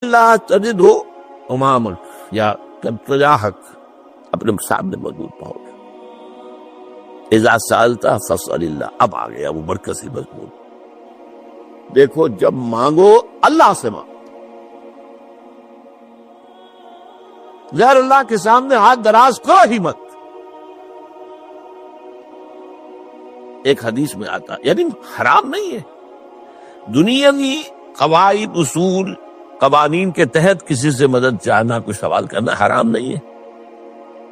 اللہ تجد ہو امامک یا تجاہک اپنے سامنے موجود پاؤ گے۔ اذا سالتا فاسأل اللہ، اب آ گیا وہ مرکزی مضمون۔ دیکھو جب مانگو اللہ سے مانگو، غیر اللہ کے سامنے ہاتھ دراز کرو ہی مت۔ ایک حدیث میں آتا یعنی حرام نہیں ہے، دنیاوی قواعد اصول قوانین کے تحت کسی سے مدد چاہنا، کوئی سوال کرنا حرام نہیں ہے۔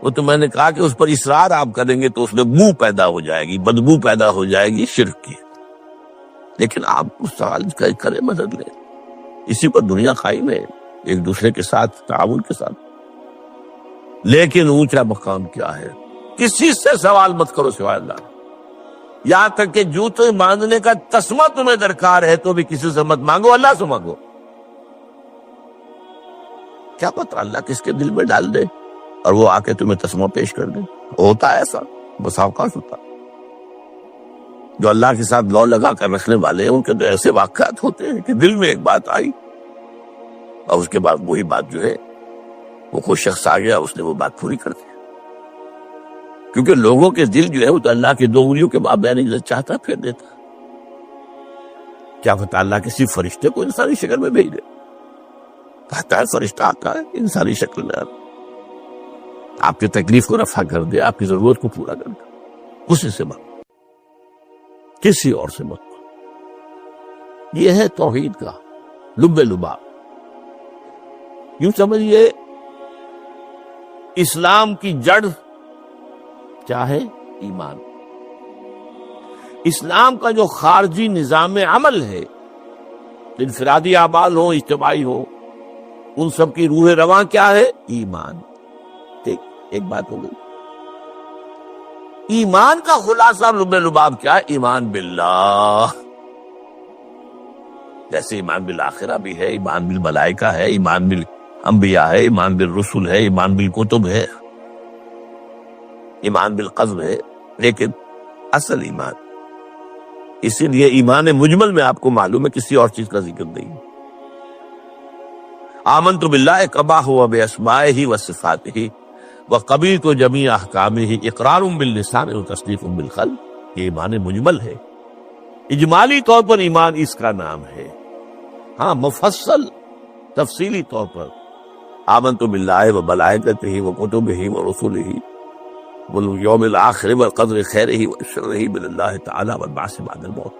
وہ تو میں نے کہا کہ اس پر اصرار آپ کریں گے تو اس میں بو پیدا ہو جائے گی، بدبو پیدا ہو جائے گی شرک کی، لیکن آپ اس سوال کریں، مدد لیں، اسی پر دنیا قائم ہے، ایک دوسرے کے ساتھ تعاون کے ساتھ۔ لیکن اونچا مقام کیا ہے؟ کسی سے سوال مت کرو سوائے اللہ، یہاں تک کہ جوتے باندھنے کا تسمہ تمہیں درکار ہے تو بھی کسی سے مت مانگو، اللہ سے مانگو۔ کیا پتہ اللہ کس کے دل میں ڈال دے اور وہ آ کے تمہیں تسمہ پیش کر دے۔ ہوتا ہے ایسا، بس اوقات ہوتا۔ جو اللہ کے ساتھ لو لگا کر رکھنے والے ہیں ان کے تو ایسے واقعات ہوتے ہیں کہ دل میں ایک بات آئی اور اس کے بعد وہی بات جو ہے وہ کوئی شخص آ گیا، اس نے وہ بات پوری کر دی۔ کیونکہ لوگوں کے دل جو ہے وہ تو اللہ کی دو انگلیوں کے مابین چاہتا پھیر دیتا۔ کیا پتہ اللہ کسی فرشتے کو انسانی شکل میں بھیج دے، کہتا ہے فرشتہ آتا ہے انسانی شکل میں، آپ کی تکلیف کو رفع کر دے، آپ کی ضرورت کو پورا کر دے۔ اسی سے مت، کسی اور سے مت۔ یہ ہے توحید کا لب لباب۔ یوں سمجھیے اسلام کی جڑ کیا ہے؟ ایمان۔ اسلام کا جو خارجی نظام عمل ہے، انفرادی اعمال ہو اجتماعی ہو، ان سب کی روح رواں کیا ہے؟ ایمان۔ ٹھیک، ایک بات ہو گئی۔ ایمان کا خلاصہ لب لباب کیا ہے؟ ایمان باللہ، جیسے ایمان بالآخرہ بھی ہے، ایمان بالملائکہ ہے، ایمان بالانبیاء ہے، ایمان بالرسل ہے، ایمان بالکتب ہے، ایمان بالقذف ہے، لیکن اصل ایمان، اسی لیے ایمان مجمل میں آپ کو معلوم ہے کسی اور چیز کا ذکر نہیں۔ آمنت باللہ کما ہوا باسمائہ وصفاتہ وقبلت جمیع احکامہ اقرار باللسان وتصدیق بالقلب۔ یہ ایمان مجمل ہے، اجمالی طور پر ایمان اس کا نام ہے، ہاں مفصل تفصیلی طور پر آمنت باللہ وملائکتہ وکتبہ ورسلہ والیوم الآخر والقدر خیرہ وشرہ من اللہ تعالی والبعث بعد الموت۔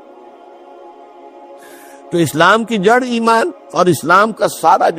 تو اسلام کی جڑ ایمان، اور اسلام کا سارا جو